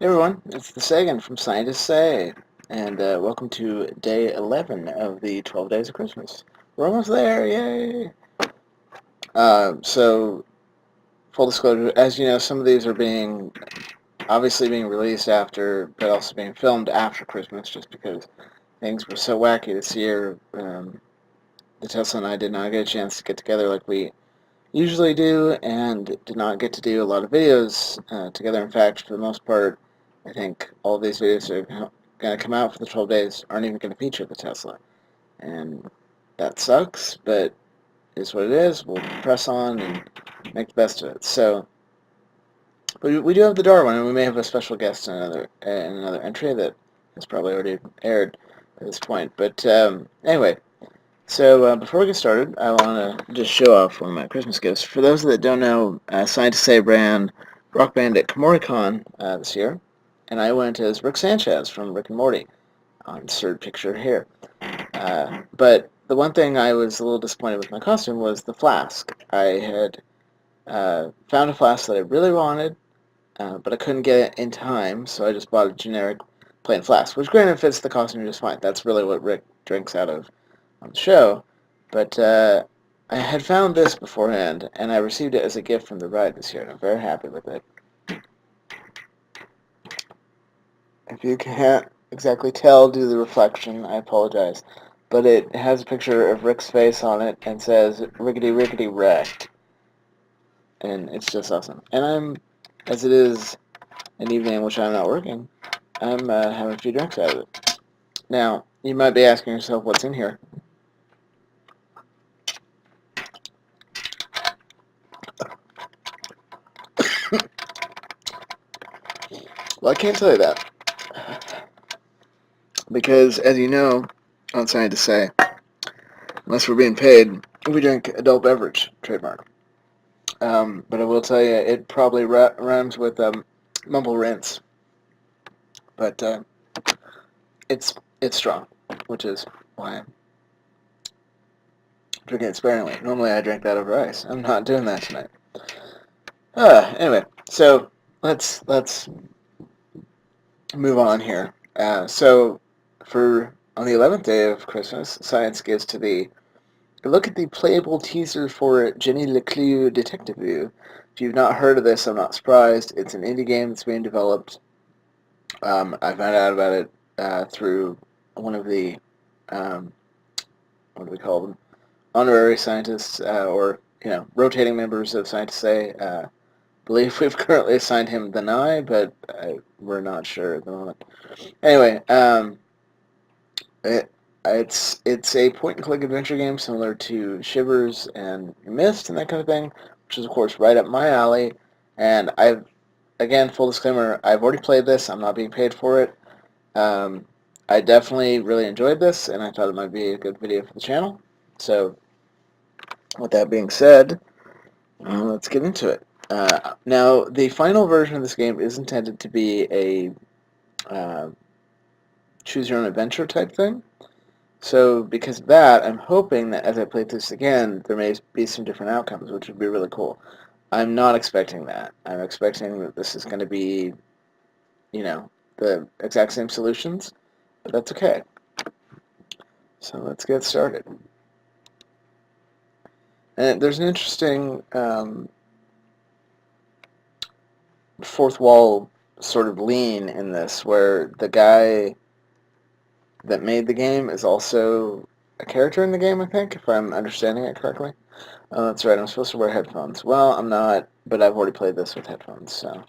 Hey everyone, it's the Sagan from Scientists Say, and welcome to day 11 of the 12 Days of Christmas. We're almost there, yay! So, full disclosure, as you know, some of these are obviously being released after, but also being filmed after Christmas, just because things were so wacky this year. The Tesla and I did not get a chance to get together like we usually do, and did not get to do a lot of videos together. In fact, for the most part, I think all of these videos are going to come out for the 12 days aren't even going to feature the Tesla. And that sucks, but it is what it is. We'll press on and make the best of it. So, but we do have the Darwin, and we may have a special guest in another entry that has probably already aired at this point. But anyway, so before we get started, I want to just show off one of my Christmas gifts. For those that don't know, Scientists Say ran Rock Band at KomoriCon this year, and I went as Rick Sanchez from Rick and Morty on third picture here. But the one thing I was a little disappointed with my costume was the flask. I had found a flask that I really wanted, but I couldn't get it in time, so I just bought a generic plain flask, which granted fits the costume just fine. That's really what Rick drinks out of on the show. But I had found this beforehand, and I received it as a gift from the ride this year, and I'm very happy with it. If you can't exactly tell due to the reflection, I apologize. But it has a picture of Rick's face on it and says, "Rickety Rickety Wrecked." And it's just awesome. And as it is an evening in which I'm not working, I'm having a few drinks out of it. Now, you might be asking yourself what's in here. Well, I can't tell you that. Because, as you know, on Science to Say, unless we're being paid, we drink adult beverage, trademark. But I will tell you, it probably rhymes with mumble rinse. But it's strong, which is why I'm drinking it sparingly. Normally I drink that over ice. I'm not doing that tonight. Anyway, so let's move on here. So on the 11th day of Christmas, science gives to the look at the playable teaser for LeClue Detectivu. If you've not heard of this, I'm not surprised. It's an indie game that's being developed. I found out about it through one of the what do we call them? Honorary scientists, or rotating members of Scientists Say. Believe we've currently assigned him the Nye, but we're not sure at the moment. Anyway, it's a point-and-click adventure game similar to Shivers and Myst and that kind of thing, which is of course right up my alley. And again, full disclaimer, I've already played this. I'm not being paid for it. I definitely really enjoyed this, and I thought it might be a good video for the channel. So, with that being said, let's get into it. Now, the final version of this game is intended to be a choose-your-own-adventure type thing. So, because of that, I'm hoping that as I play this again, there may be some different outcomes, which would be really cool. I'm not expecting that. I'm expecting that this is going to be, the exact same solutions, but that's okay. So let's get started. And there's an interesting fourth wall sort of lean in this, where the guy that made the game is also a character in the game, I think, if I'm understanding it correctly. Oh, that's right, I'm supposed to wear headphones. Well, I'm not, but I've already played this with headphones, so.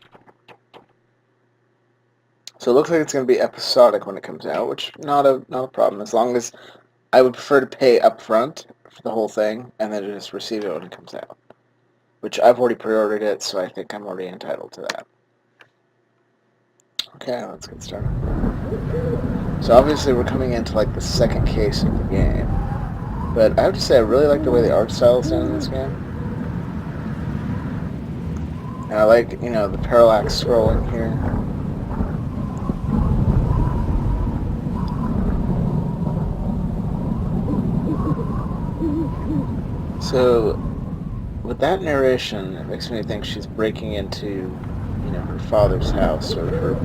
So it looks like it's going to be episodic when it comes out, which not a problem, as long as I would prefer to pay up front for the whole thing, and then just receive it when it comes out. Which I've already pre-ordered it, so I think I'm already entitled to that. Okay, let's get started. So obviously we're coming into like the second case of the game. But I have to say I really like the way the art style is done in this game. And I like, the parallax scrolling here. So with that narration, it makes me think she's breaking into, her father's house, or her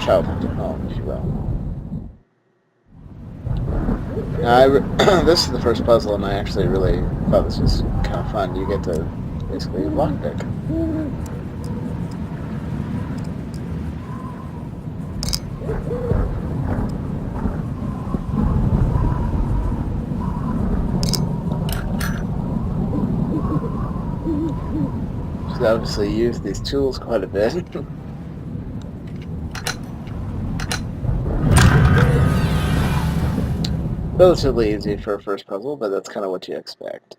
childhood home, if you will. Now, this is the first puzzle, and I actually really thought this was kind of fun. You get to basically lockpick. She's obviously used these tools quite a bit. Relatively easy for a first puzzle, but that's kind of what you expect.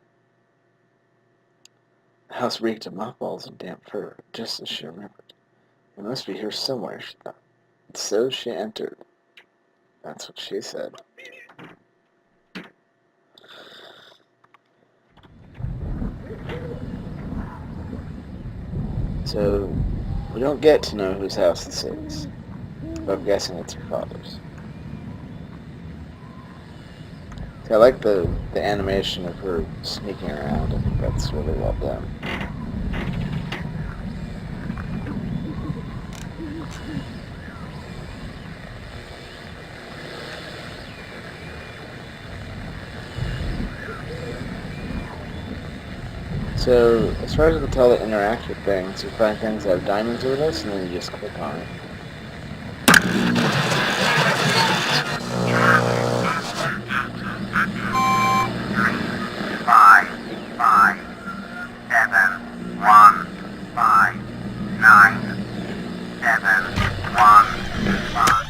The house reeked of mothballs and damp fur, just as she remembered. It must be here somewhere, she thought. And so she entered. That's what she said. So, we don't get to know whose house this is, but I'm guessing it's her father's. See, I like the animation of her sneaking around. I think that's really well done. So, as far as I can tell, to interact with things, you find things that have diamonds over this, and then you just click on it. 5, 5, 7, 1, 5, 9, 7, 1, 5.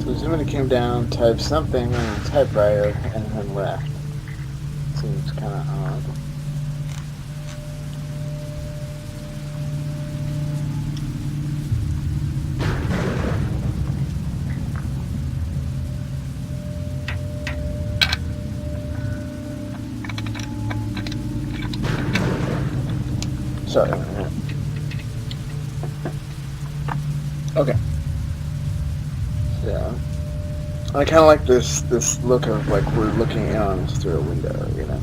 So somebody came down, typed something on a typewriter, and then left. Seems kind of odd. Sorry. Okay. Yeah. I kind of like this look of like we're looking in on us through a window, you know.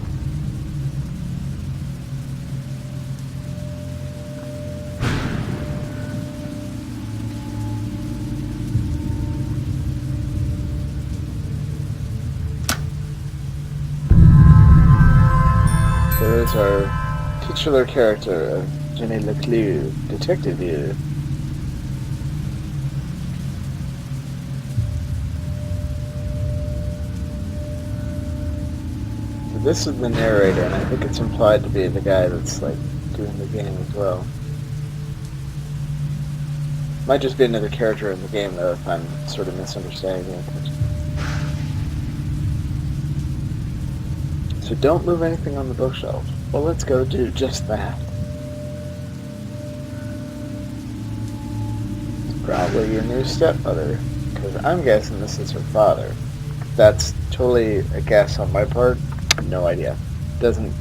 There is our titular character of LeClue Detectivu. This is the narrator, and I think it's implied to be the guy that's like doing the game as well. Might just be another character in the game though, if I'm sort of misunderstanding it. So don't move anything on the bookshelf. Well, let's go do just that. It's probably your new stepmother, because I'm guessing this is her father. That's totally a guess on my part. No idea. Doesn't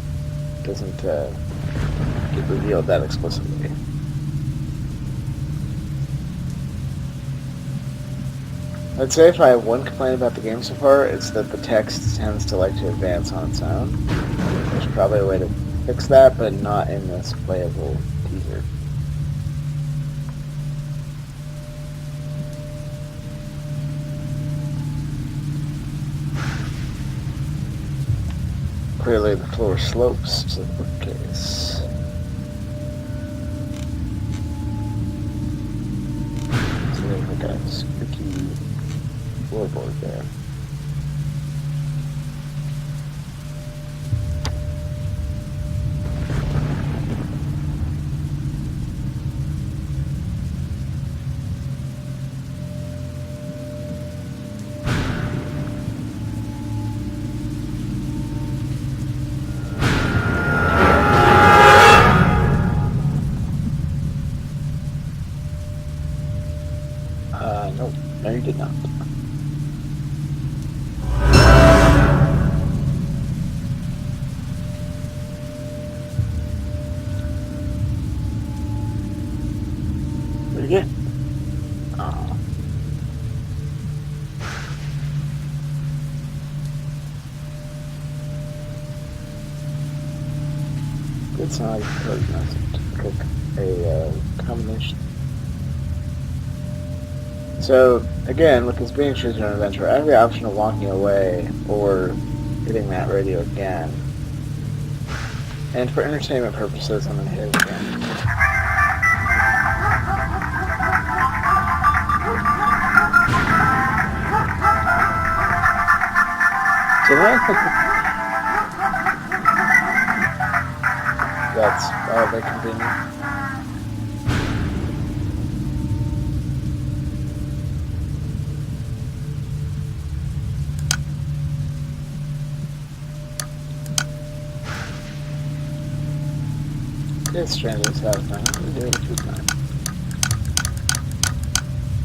get revealed that explicitly. I'd say if I have one complaint about the game so far, it's that the text tends to like to advance on its own. There's probably a way to fix that, but not in this playable teaser. Clearly the floor slopes to the bookcase. So there's like a spooky floorboard there. Yeah. Oh. Good sound like code message. Click a combination. So, again, with this being choose your own adventure, I have the option of walking away or hitting that radio again. And for entertainment purposes, I'm going to hit it again. So that's wildly convenient. It's Stranger's house now. We're doing it 2 times.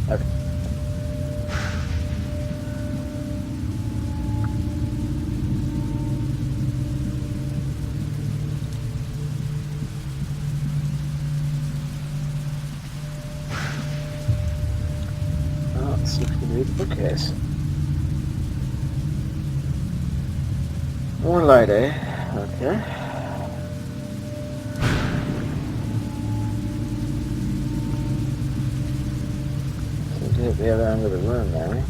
Okay. Oh, let's see if we can read the bookcase. More light, eh? Okay. So hit the other end of the room there.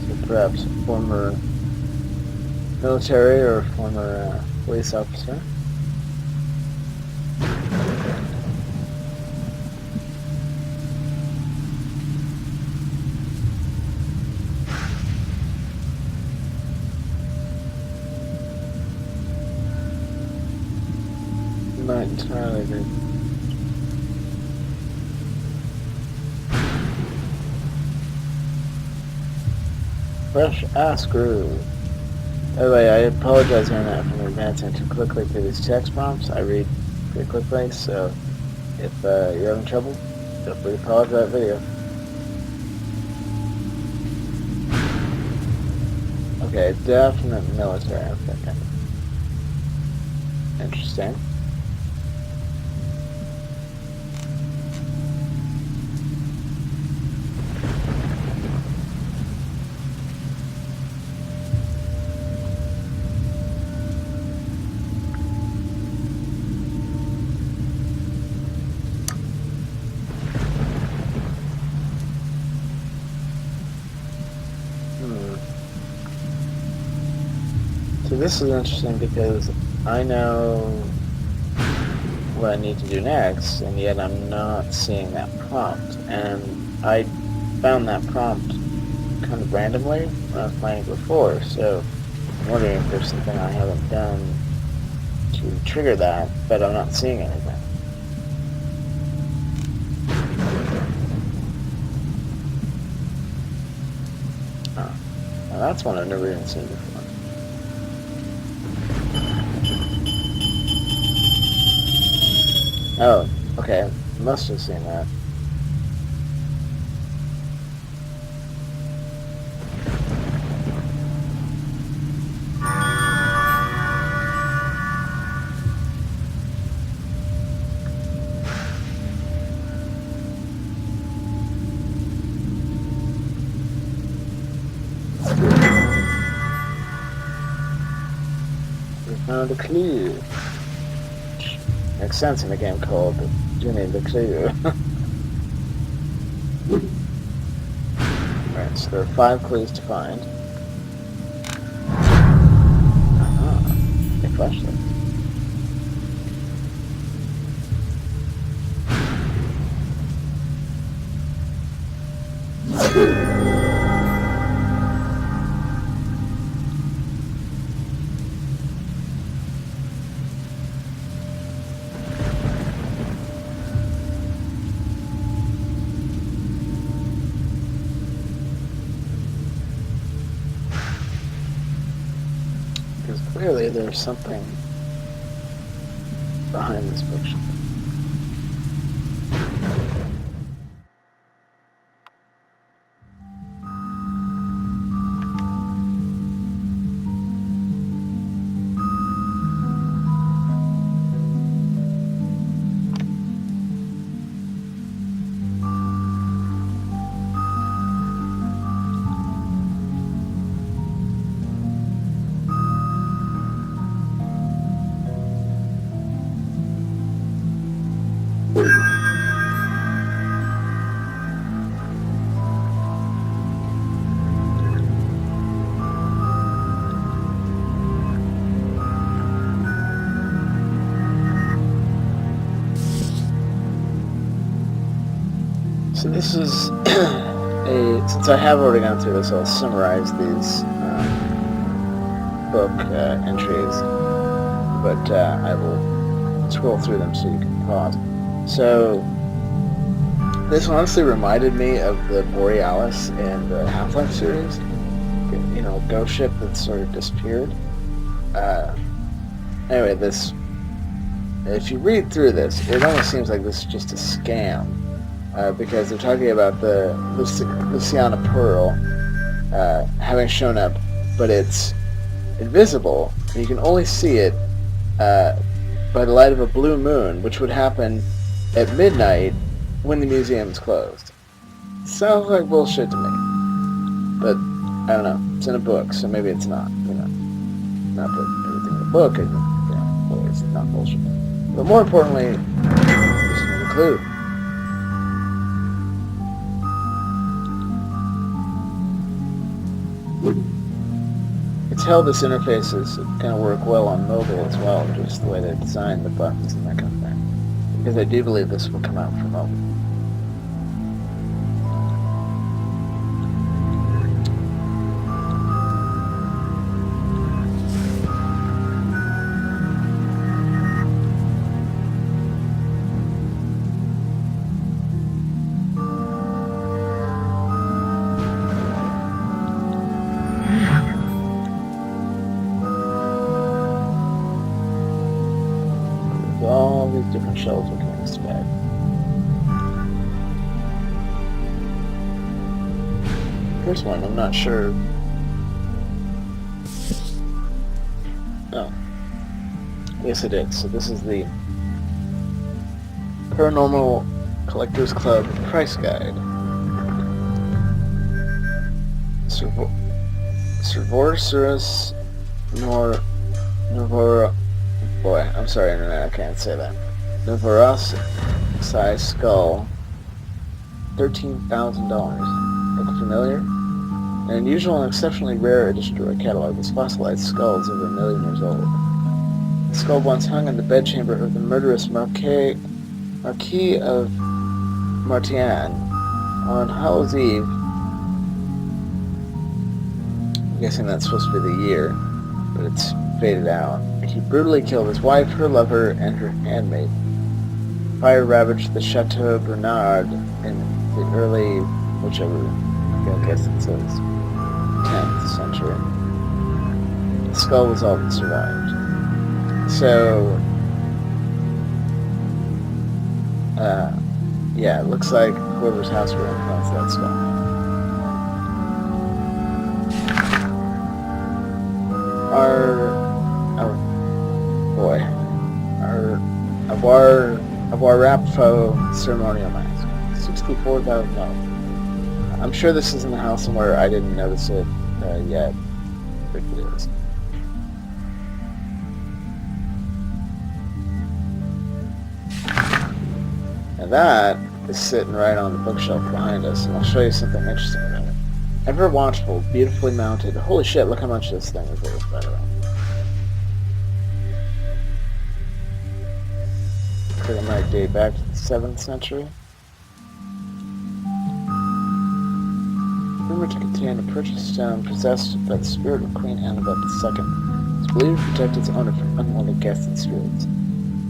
So perhaps a former military or former police officer. Not entirely good. Fresh ass groove. By the way, I apologize here now for advancing too quickly through these text prompts. I read pretty quickly, so if you're having trouble, feel free to pause that video. Okay, definite military. Okay. Interesting. So this is interesting because I know what I need to do next, and yet I'm not seeing that prompt. And I found that prompt kind of randomly when I was playing before, so I'm wondering if there's something I haven't done to trigger that, but I'm not seeing anything. Oh, now that's one I've never even seen before. Oh, okay. Must have seen that. We found a clue. Makes sense in a game called LeClue. Alright, so there are 5 clues to find. A flashlight. Because clearly there's something behind this picture. So this is since I have already gone through this, I'll summarize these book entries, but I will scroll through them so you can pause. So this honestly reminded me of the Borealis in the Half-Life series. You know, ghost ship that sort of disappeared. Anyway, if you read through this, it almost seems like this is just a scam, because they're talking about the Luciana Pearl having shown up, but it's invisible. You can only see it by the light of a blue moon, which would happen at midnight when the museum is closed. Sounds like bullshit to me, but I don't know. It's in a book, so maybe it's not. You know, not that everything in the book is, always not bullshit. But more importantly, this is another clue. It's how this interface is going to work well on mobile as well, just the way they design the buttons and that kind of thing. Because I do believe this will come out for mobile. All these different shells looking in this bag. First one, I'm not sure. Oh. Yes, it is. So this is the Paranormal Collectors Club Price Guide. Cervorus Novora. Boy, I'm sorry, Internet, I can't say that. Novaros size skull, $13,000. Look familiar? An unusual and exceptionally rare addition to our catalog is fossilized skulls over 1 million years old. The skull once hung in the bedchamber of the murderous Marquis of Martian on Hallows Eve. I'm guessing that's supposed to be the year, but it's faded out. He brutally killed his wife, her lover, and her handmaid. Fire ravaged the Chateau Bernard in the early, whichever, I guess it says, 10th century. The skull was all that survived. So, yeah, it looks like whoever's house we're in finds that skull. Our Rapfo ceremonial mask, $64,000. I'm sure this is in the house somewhere. I didn't notice it yet, but it is. And that is sitting right on the bookshelf behind us, and I'll show you something interesting about it. Ever watchful, beautifully mounted. Holy shit! Look how much this thing is worth, by the way. I think it might date back to the 7th century. Rumored to contain a precious stone possessed by the spirit of Queen Annabeth II. It's believed to protect its owner from unwanted guests and spirits.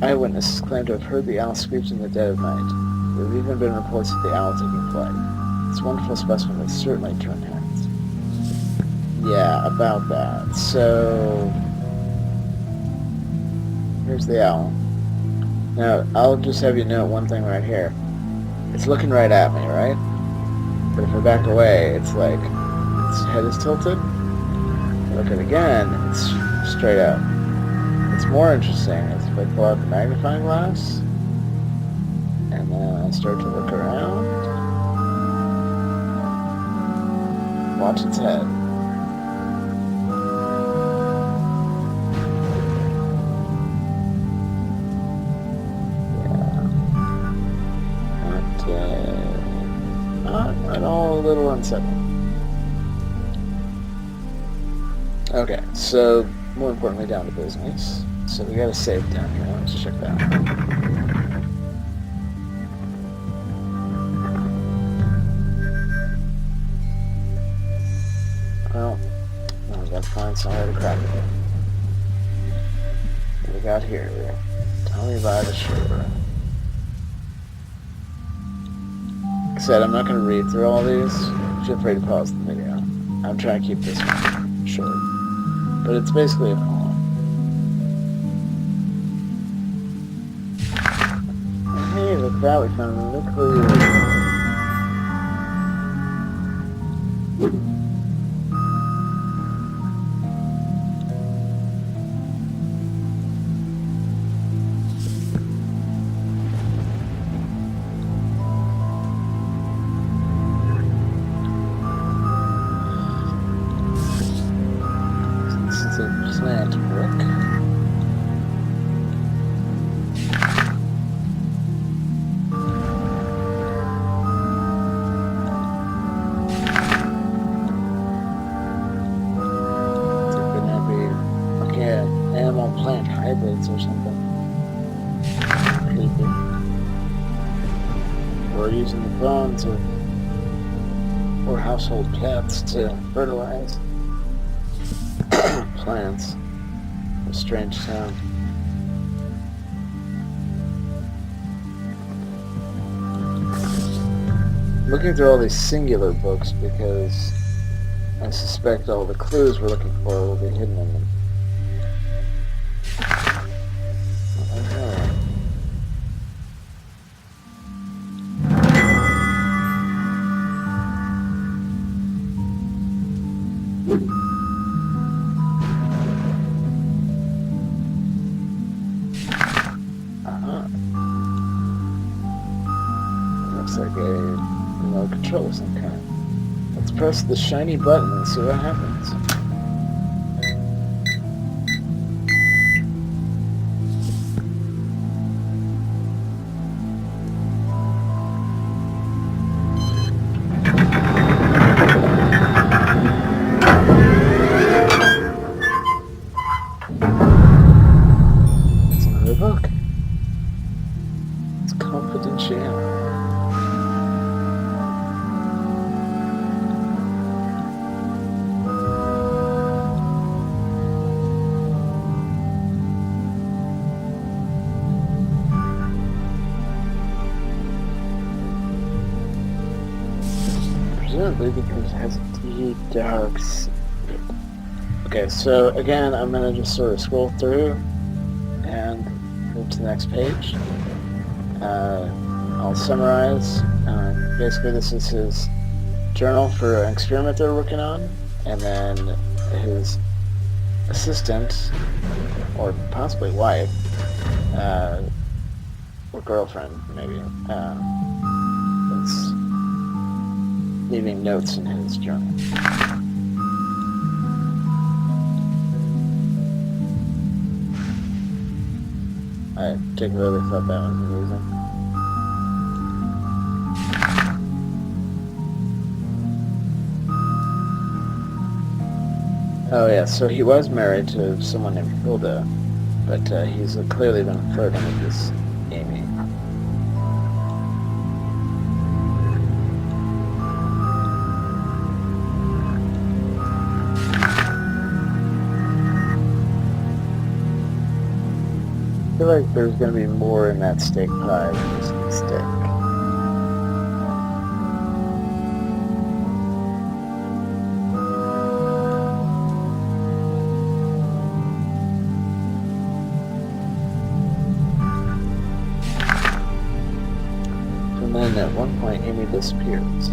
Eyewitnesses claim to have heard the owl screech in the dead of night. There have even been reports of the owl taking flight. This wonderful specimen will certainly turn heads. Yeah, about that. So, here's the owl. Now, I'll just have you note one thing right here. It's looking right at me, right? But if I back away, it's like, its head is tilted. If I look at it again, it's straight up. What's more interesting is if I pull out the magnifying glass, and then I start to look around, watch its head. Not at all a little unsettling. Okay, so more importantly, down to business. So we got a safe down here. Let's check that out. That's not how to crack it. What we got here? Tell me about the shore. Like I said, I'm not going to read through all these. Feel free to pause the video. I'm trying to keep this one short. But it's basically a poem. And hey, look at that, we found a LeClue. This is a plant book. Animal-plant hybrids or something. Creepy. Or using the bones or household pets to fertilize plants. A strange sound. Looking through all these singular books because I suspect all the clues we're looking for will be hidden in them. Looks like a remote control of some kind. Let's press the shiny button and see what happens. It's another book. It's confidential. Presumably because it has a deep, dark secret. Okay, so again, I'm going to just sort of scroll through and move to the next page. I'll summarize. Basically, this is his journal for an experiment they're working on, and then his assistant, or possibly wife, or girlfriend, maybe, is leaving notes in his journal. I particularly thought that was amusing. Oh yeah, so he was married to someone named Hilda, but he's clearly been flirting with this Amy. I feel like there's going to be more in that steak pie than just the steak. And then at one point, Amy disappears.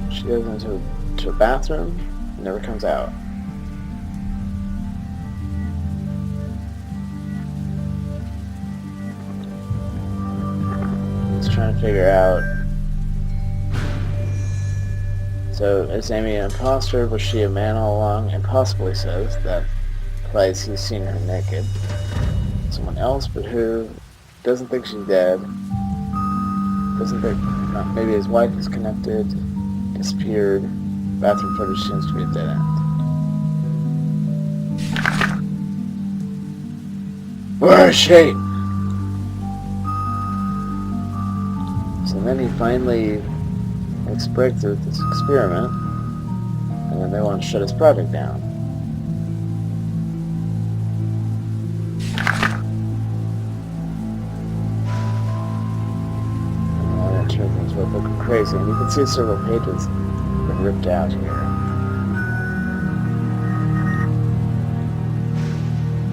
She goes into a bathroom and never comes out. Trying to figure out. So is Amy an imposter? Was she a man all along? And possibly says that implies he's seen her naked. Someone else, but who? Doesn't think she's dead. Doesn't think. Maybe his wife is connected. Disappeared. Bathroom footage seems to be a dead end. Where is she? And then he finally makes a breakthrough with this experiment, and then they want to shut his project down. both looking crazy, and you can see several pages that are ripped out here.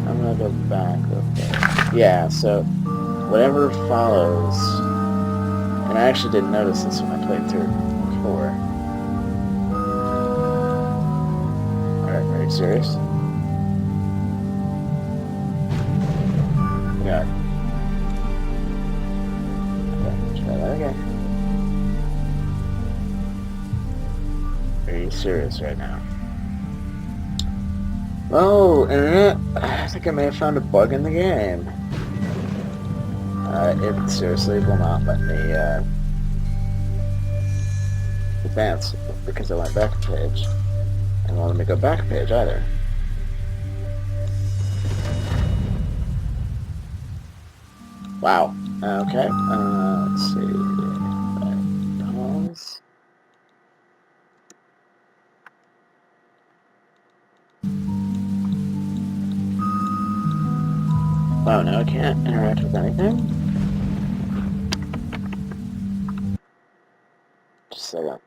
I'm gonna go back real quick. Yeah, so whatever follows, and I actually didn't notice this when I played through it before. Alright, are you serious? Yeah. Okay, try that again. Are you serious right now? Oh, internet! I think I may have found a bug in the game. It seriously will not let me advance because I went back a page. And won't let me go back a page either. Wow. Okay. Let's see. Pause. Wow, now I can't interact with anything? Just a second.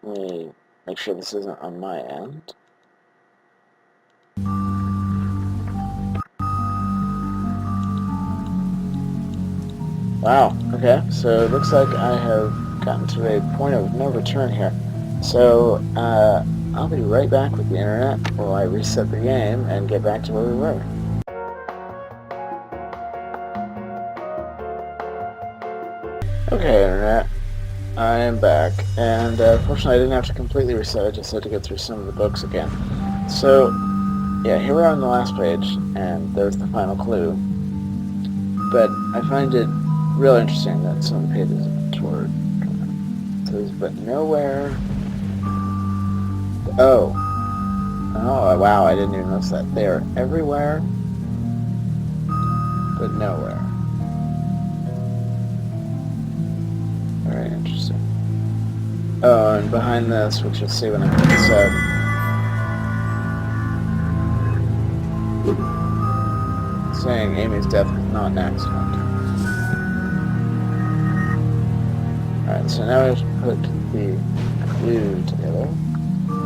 Let me make sure this isn't on my end. Wow, okay, so it looks like I have gotten to a point of no return here. So, I'll be right back with the internet while I reset the game and get back to where we were. Okay, internet, I am back, and fortunately I didn't have to completely reset, I just had to go through some of the books again. So, yeah, here we are on the last page, and there's the final clue. But I find it real interesting that some of the pages have been torn. It says, but nowhere... Oh, wow, I didn't even notice that. They are everywhere, but nowhere. Very interesting. Oh, and behind this, which you'll see when I put this up, saying Amy's death was not an accident. Alright, so now we have to put the clue together,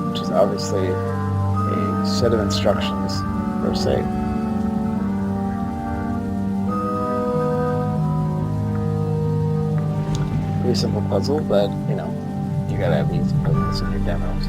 which is obviously a set of instructions for say. Pretty simple puzzle, but you know, you gotta have these puzzles in your demos.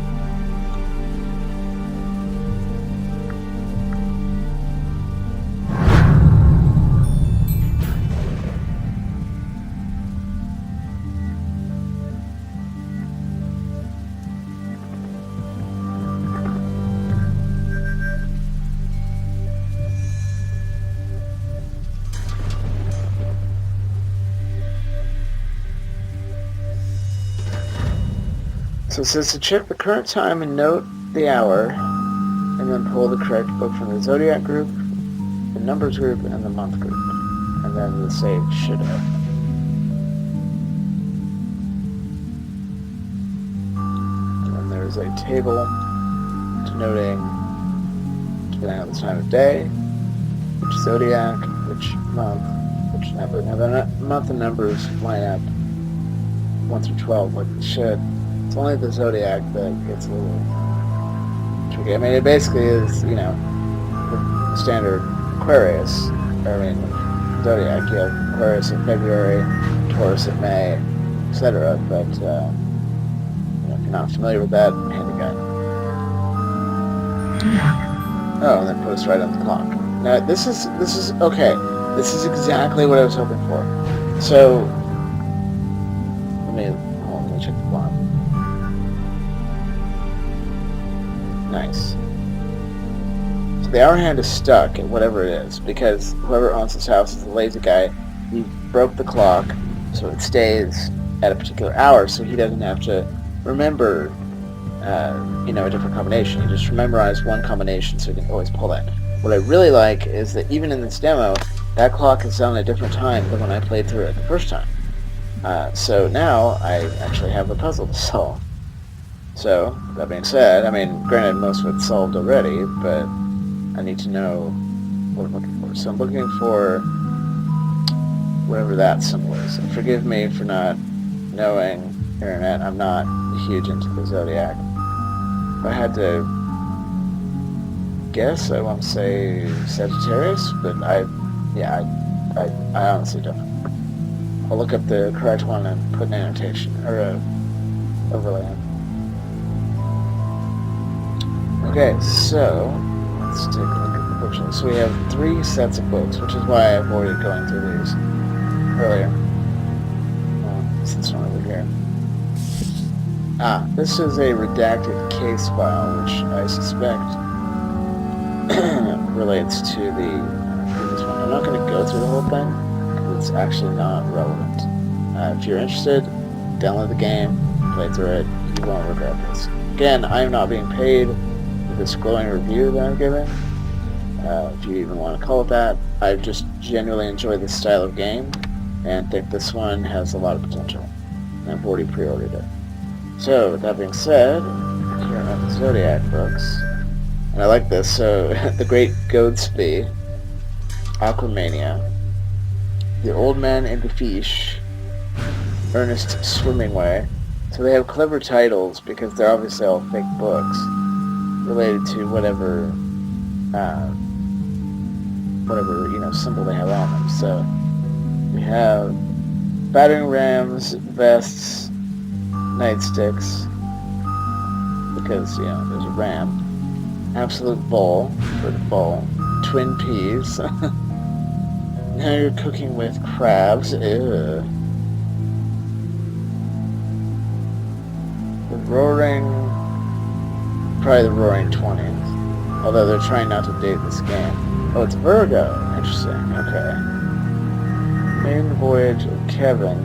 So it says to check the current time and note the hour, and then pull the correct book from the zodiac group, the numbers group, and the month group. And then the save should have. And then there's a table denoting, depending on the time of day, which zodiac, which month, which number. Now the month and numbers line up 1 through 12 like they should. It's only the zodiac that gets a little tricky. I mean, it basically is, you know, the standard Aquarius, zodiac. You have Aquarius in February, Taurus in May, etc. But, you know, if you're not familiar with that, handy guy. Oh, and then put us right on the clock. Now, this is, okay. This is exactly what I was hoping for. So, let me check the clock. Nice. So the hour hand is stuck at whatever it is, because whoever owns this house is a lazy guy. He broke the clock, so it stays at a particular hour, so he doesn't have to remember, you know, a different combination. He just memorized one combination, so he can always pull that. What I really like is that even in this demo, that clock is on a different time than when I played through it the first time. So now I actually have a puzzle to solve. So, that being said, I mean, granted most of it's solved already, but I need to know what I'm looking for. So I'm looking for whatever that symbol is. And forgive me for not knowing internet, I'm not huge into the zodiac. If I had to guess, I want to say Sagittarius, but I honestly don't know. I'll look up the correct one and put an annotation, or a overlay in. Okay, so let's take a look at the bookshelf. So we have 3 sets of books, which is why I avoided going through these earlier. Since it's not over here. This is a redacted case file, which I suspect relates to the previous one. I'm not going to go through the whole thing, because it's actually not relevant. If you're interested, download the game, play through it, you won't regret this. Again, I am not being paid for this glowing review that I'm giving, if you even want to call it that. I just genuinely enjoy this style of game, and think this one has a lot of potential. And I've already pre-ordered it. So, with that being said, here are the Zodiac books. And I like this. So, The Great Goadsby, Aquamania, The Old Man and the Fish, Ernest Swimmingway. So they have clever titles because they're obviously all fake books related to whatever symbol they have on them. So we have battering rams, vests, nightsticks, because, there's a ram. Absolute bowl for the bowl. Twin peas. Now you're cooking with crabs. Ew. Probably the Roaring 20s. Although they're trying not to date this game. Oh, it's Virgo. Interesting. Okay. Maiden Voyage of Kevin.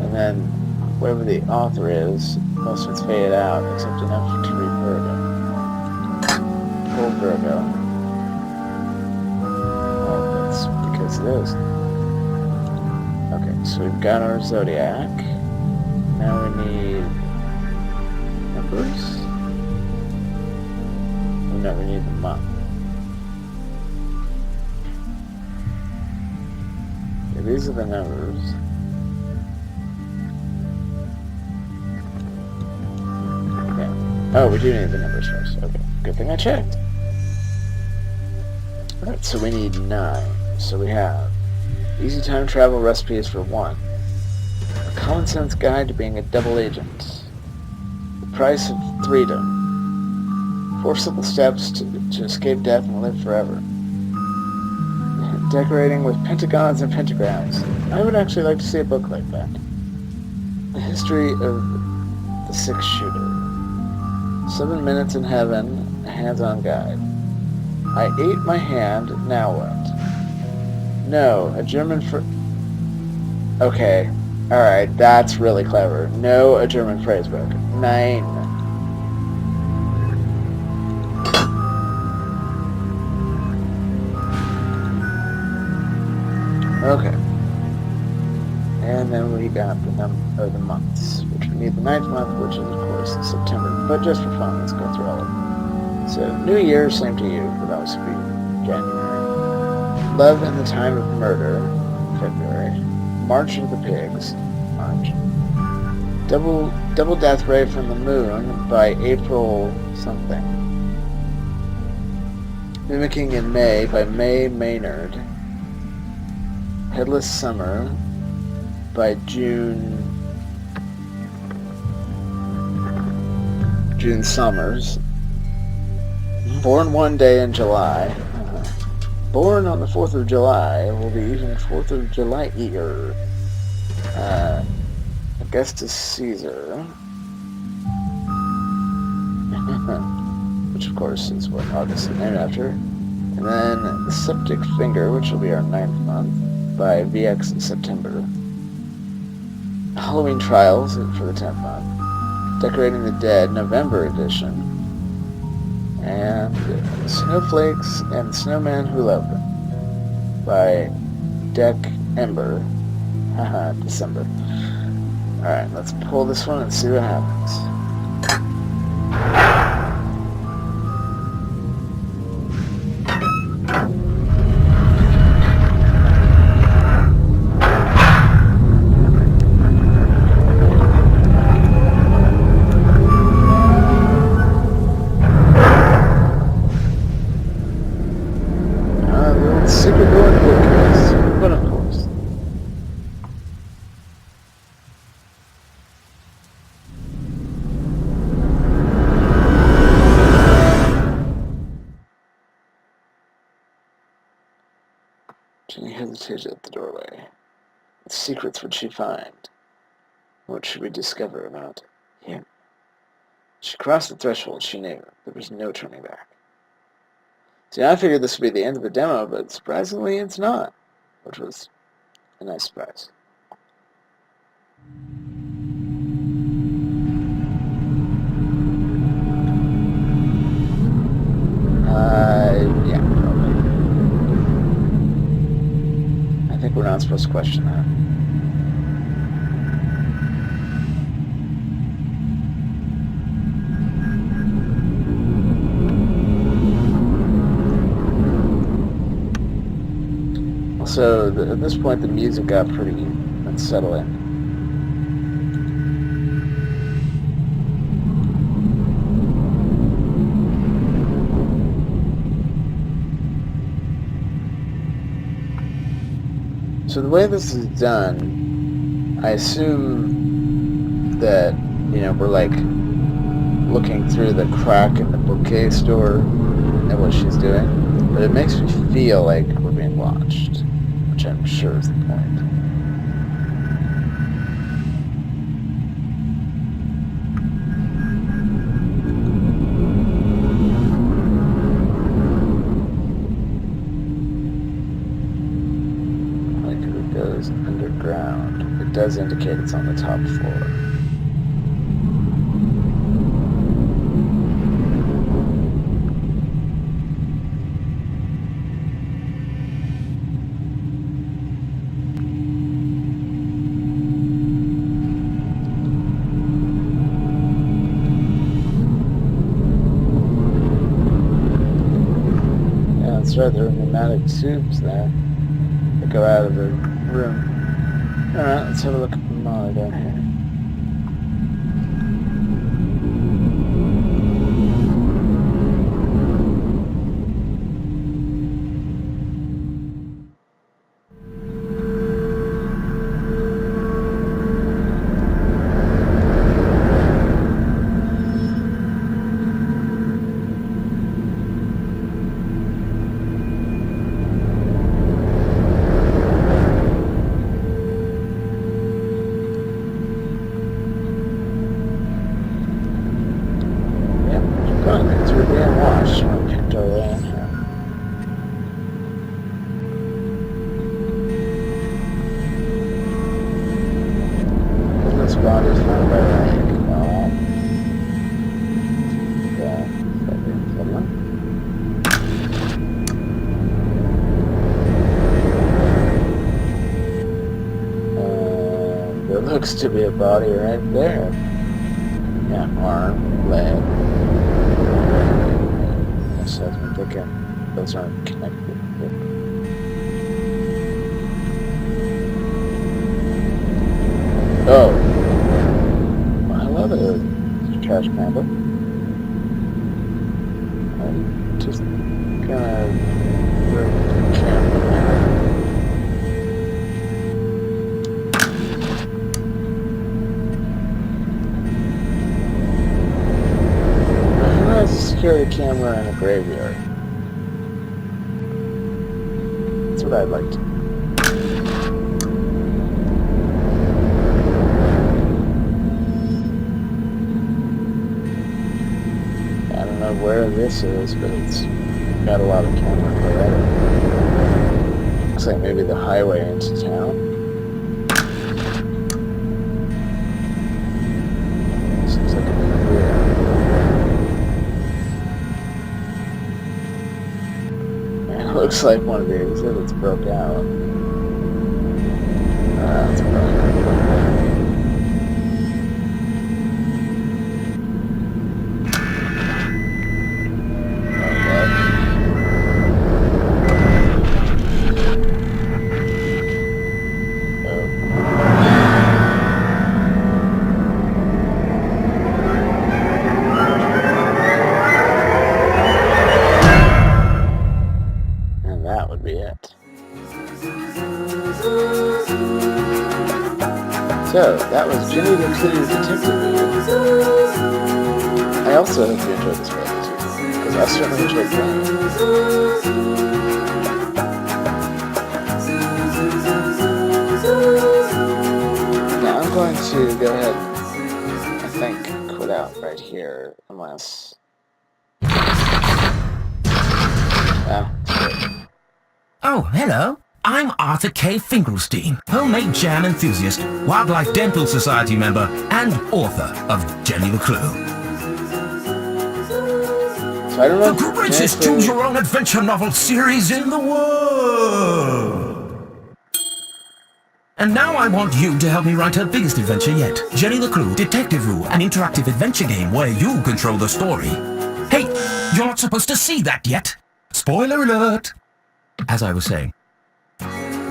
And then whoever the author is, most of it's faded out, except enough to read Virgo. Full Virgo. Oh, that's because it is. Okay, so we've got our Zodiac. Now we need numbers. Oh, no, we need the month. Okay, these are the numbers. Okay. Oh, we do need the numbers first. Okay, good thing I checked. Alright, so we need 9. So we have easy time travel recipes for 1. A common sense guide to being a double agent. The price of freedom. 4 simple steps to escape death and live forever. Decorating with pentagons and pentagrams. I would actually like to see a book like that. The history of the 6-shooter. 7 minutes in heaven, a hands-on guide. I ate my hand, now what? No, a German Okay, alright, that's really clever. No, a German phrase book. 9. Okay. And then we got the months, which we need the 9th month, which is of course September. But just for fun, let's go through all of them. So, New Year, same to you, but that was be January. Love and the Time of Murder, February. March of the Pigs, March. Double Death Ray from the Moon by April something. Mimicking in May by May Maynard. Headless Summer by June Summers. Born one day in July. Born on the 4th of July will be even 4th of July eager. Augustus Caesar. Which of course is what August is named after. And then The Septic Finger, which will be our 9th month, by VX September. Halloween Trials for the 10th month. Decorating the Dead, November edition. And Snowflakes and Snowman Who Loved Them by Deck Ember. Haha, December. Alright, let's pull this one and see what happens. Jenny hesitated at the doorway. What secrets would she find? What should we discover about him? She crossed the threshold, she knew. There was no turning back. See, I figured this would be the end of the demo, but surprisingly it's not, which was a nice surprise. Yeah, probably. I think we're not supposed to question that. Also, at this point, the music got pretty unsettling. So the way this is done, I assume that, we're like looking through the crack in the bookcase door at what she's doing, but it makes me feel like we're being watched, which I'm sure is the point. Like it goes underground. It does indicate it's on the top floor. That's right, there are pneumatic tubes there that go out of the room. Alright, let's have a look at the monitor here. We're being watched. I picked our way in here. This body's found by rank. There looks to be a body right there. Yeah, arm, leg. So I'm thinking those aren't connected. Oh, well, I love it. Trash panda. I'm just gonna move the camera now. Who has a security camera in a graveyard? That's what I'd like to do. I don't know where this is, but it's got a lot of camera already. Looks like maybe the highway into town. Seems like a big weird. It looks like one of the exhibits broke out. That's probably So, that was LeClue Detectivu. I also hope you enjoyed this video too, because I certainly enjoyed playing it. going to go ahead and, I think, quit out right here, unless... Oh, hello. I'm Arthur K. Finkelstein, homemade jam enthusiast, Wildlife Dental Society member, and author of Jenny LeClue. The greatest choose-your-own-adventure novel series in the world! And now I want you to help me write her biggest adventure yet. Jenny LeClue Detectivu, an interactive adventure game where you control the story. Hey, you're not supposed to see that yet. Spoiler alert! As I was saying,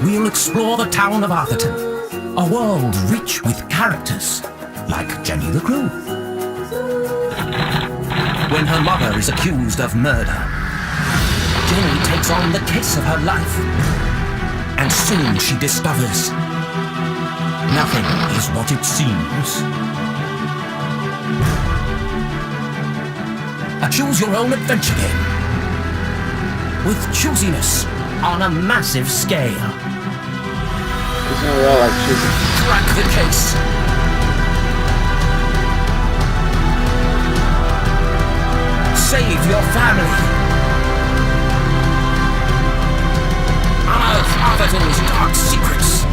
we'll explore the town of Arthurton, a world rich with characters like Jenny LeClue. When her mother is accused of murder, Jenny takes on the case of her life, and soon she discovers nothing is what it seems. A choose-your-own-adventure game with choosiness on a massive scale. Isn't it all like choosing? Crack the case. Save your family. Unearth Arthurton's dark secrets.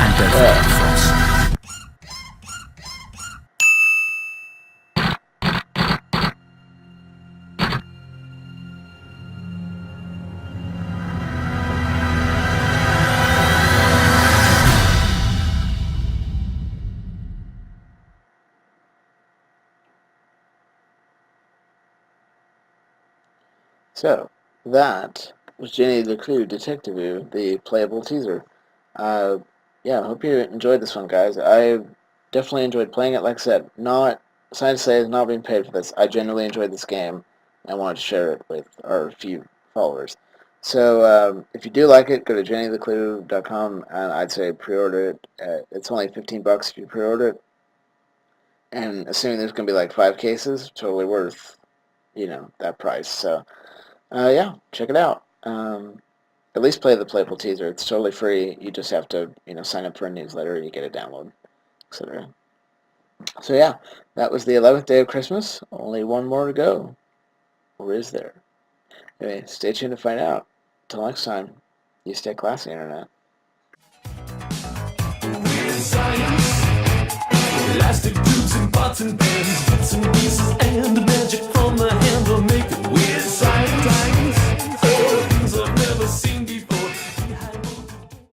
And don't forget to floss. So, that was Jenny LeClue Detectivu, the playable teaser. Yeah, I hope you enjoyed this one, guys. I definitely enjoyed playing it. Like I said, not sad to say, not being paid for this. I genuinely enjoyed this game and wanted to share it with our few followers. So, if you do like it, go to jennyleclue.com and I'd say pre-order it. It's only $15 if you pre-order it. And assuming there's going to be like 5 cases, totally worth, that price. So, yeah, check it out. At least play the playable teaser. It's totally free. You just have to, sign up for a newsletter. You get a download, etc. So yeah, that was the 11th day of Christmas. Only one more to go. Or is there? Anyway, stay tuned to find out. Till next time, you stay classy, Internet. Science, elastic tubes and pots and pans, bits and pieces, and magic from the handle make it.